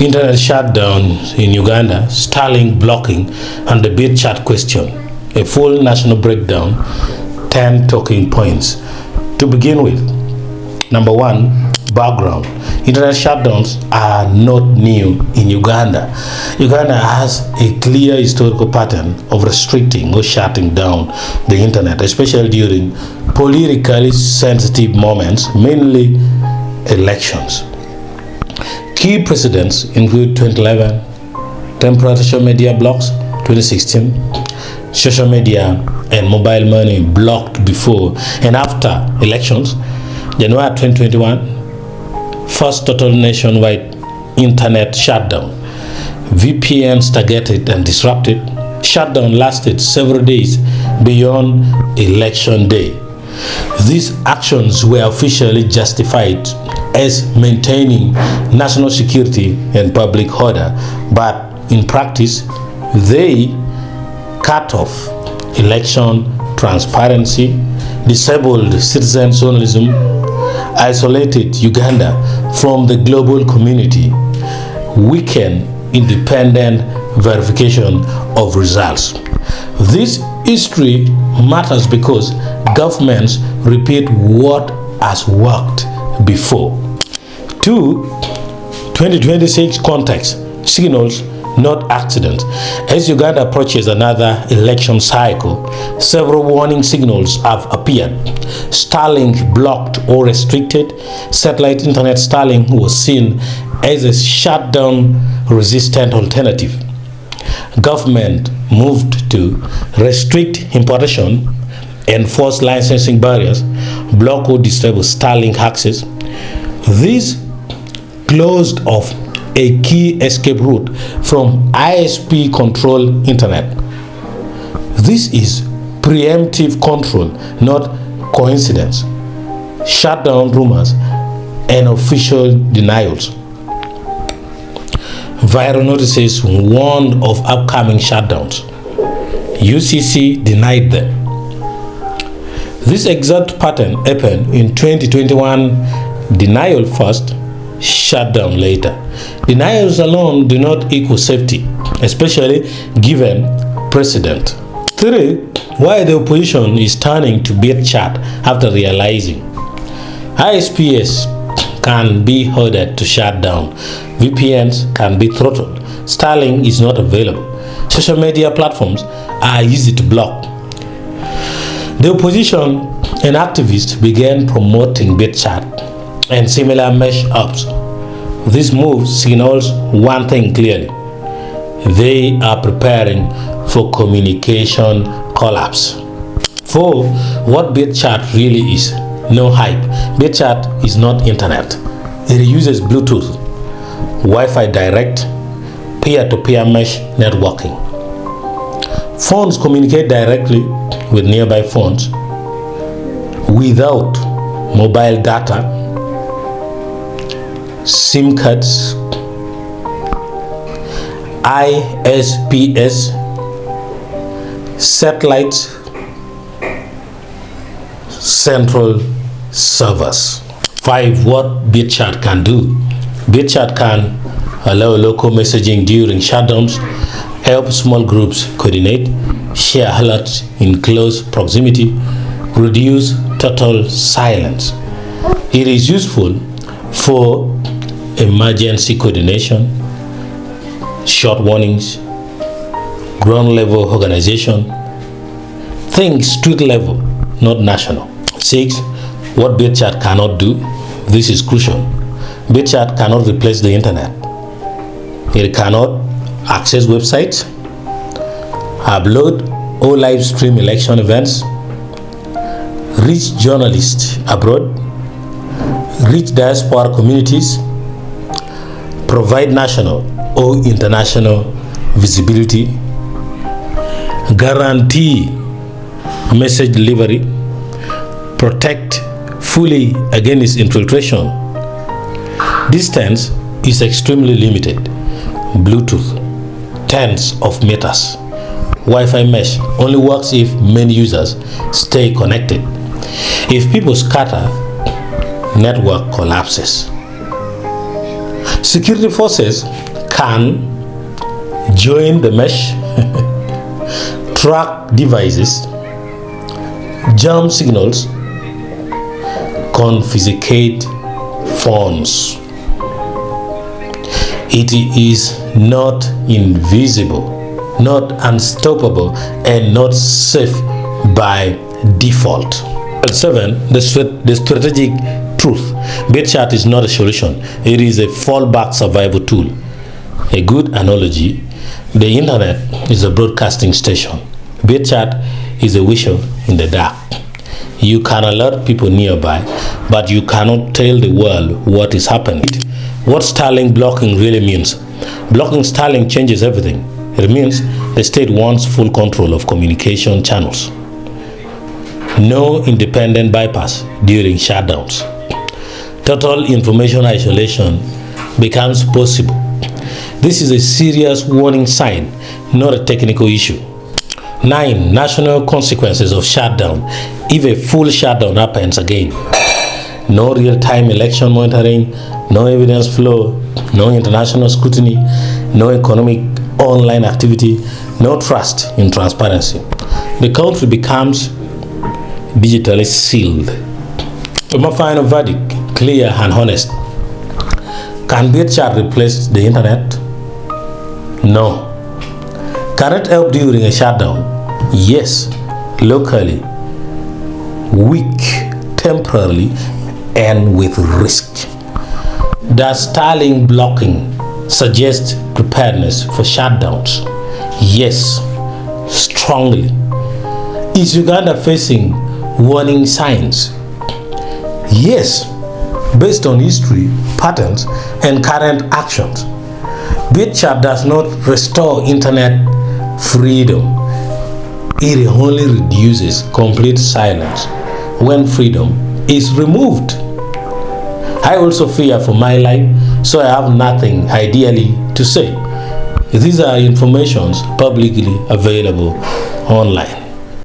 Internet shutdown in Uganda, Starlink blocking, and the BitChat question. A full national breakdown, 10 talking points. To begin with, number one, background. Internet shutdowns are not new in Uganda. Uganda has a clear historical pattern of restricting or shutting down the internet, especially during politically sensitive moments, mainly elections. Key precedents include 2011, temporary social media blocks, 2016, social media and mobile money blocked before and after elections, January 2021, first total nationwide internet shutdown. VPNs targeted and disrupted. Shutdown lasted several days beyond election day. These actions were officially justified as maintaining national security and public order, but in practice, they cut off election transparency, disabled citizen journalism, isolated Uganda from the global community, weakened independent verification of results. This history matters because governments repeat what has worked before. 2. 2026 context, signals, not accidents. As Uganda approaches another election cycle, several warning signals have appeared. Starlink blocked or restricted. Satellite internet Starlink was seen as a shutdown-resistant alternative. Government moved to restrict importation, enforce licensing barriers, block or disable Starlink access. This closed off a key escape route from ISP-controlled internet. This is preemptive control, not coincidence. Shutdown rumors and official denials. Viral notices warned of upcoming shutdowns. UCC denied them. This exact pattern happened in 2021. Denial first, shutdown later. Denials alone do not equal safety, especially given precedent. 3. Why the opposition is turning to BitChat after realizing ISPs can be ordered to shut down, VPNs can be throttled, Starlink is not available, social media platforms are easy to block. The opposition and activists began promoting BitChat and similar mesh apps. This move signals one thing clearly. They are preparing for communication collapse. 4. What BitChat really is. No hype. BitChat is not internet. It uses Bluetooth, Wi-Fi direct, peer-to-peer mesh networking. Phones communicate directly with nearby phones without mobile data, SIM cards, ISPs, satellites, central servers. 5. What BitChat can do. BitChat can allow local messaging during shutdowns, help small groups coordinate, share alerts in close proximity, reduce total silence. It is useful for emergency coordination, short warnings, ground level organization. Think street level, not national. 6. What BitChat cannot do. This is crucial. BitChat cannot replace the internet. It cannot access websites, upload or live stream election events, reach journalists abroad, reach diaspora communities, provide national or international visibility, guarantee message delivery, protect fully against infiltration. Distance is extremely limited. Bluetooth, tens of meters. Wi-Fi mesh only works if many users stay connected. If people scatter, network collapses. Security forces can join the mesh, track devices, jam signals, confiscate phones. It is not invisible, not unstoppable, and not safe by default. 7. The strategic truth. BitChat is not a solution. It is a fallback survival tool. A good analogy: the internet is a broadcasting station. BitChat is a whistle in the dark. You can alert people nearby, but you cannot tell the world what is happening. What Starlink blocking really means. Blocking Starlink changes everything. It means the state wants full control of communication channels. No independent bypass during shutdowns. Total information isolation becomes possible. This is a serious warning sign, not a technical issue. 9. National consequences of shutdown if a full shutdown happens again. No real-time election monitoring, no evidence flow, no international scrutiny, no economic online activity, no trust in transparency. The country becomes digitally sealed. So my final verdict, clear and honest. Can BitChat replace the internet? No. Can it help during a shutdown? Yes, locally, weak, temporarily, and with risk. Does Starlink blocking suggest preparedness for shutdowns? Yes, strongly. Is Uganda facing warning signs? Yes, based on history, patterns, and current actions. BitChat does not restore internet freedom. It only reduces complete silence when freedom is removed. I also fear for my life, so I have nothing ideally to say. These are informations publicly available online.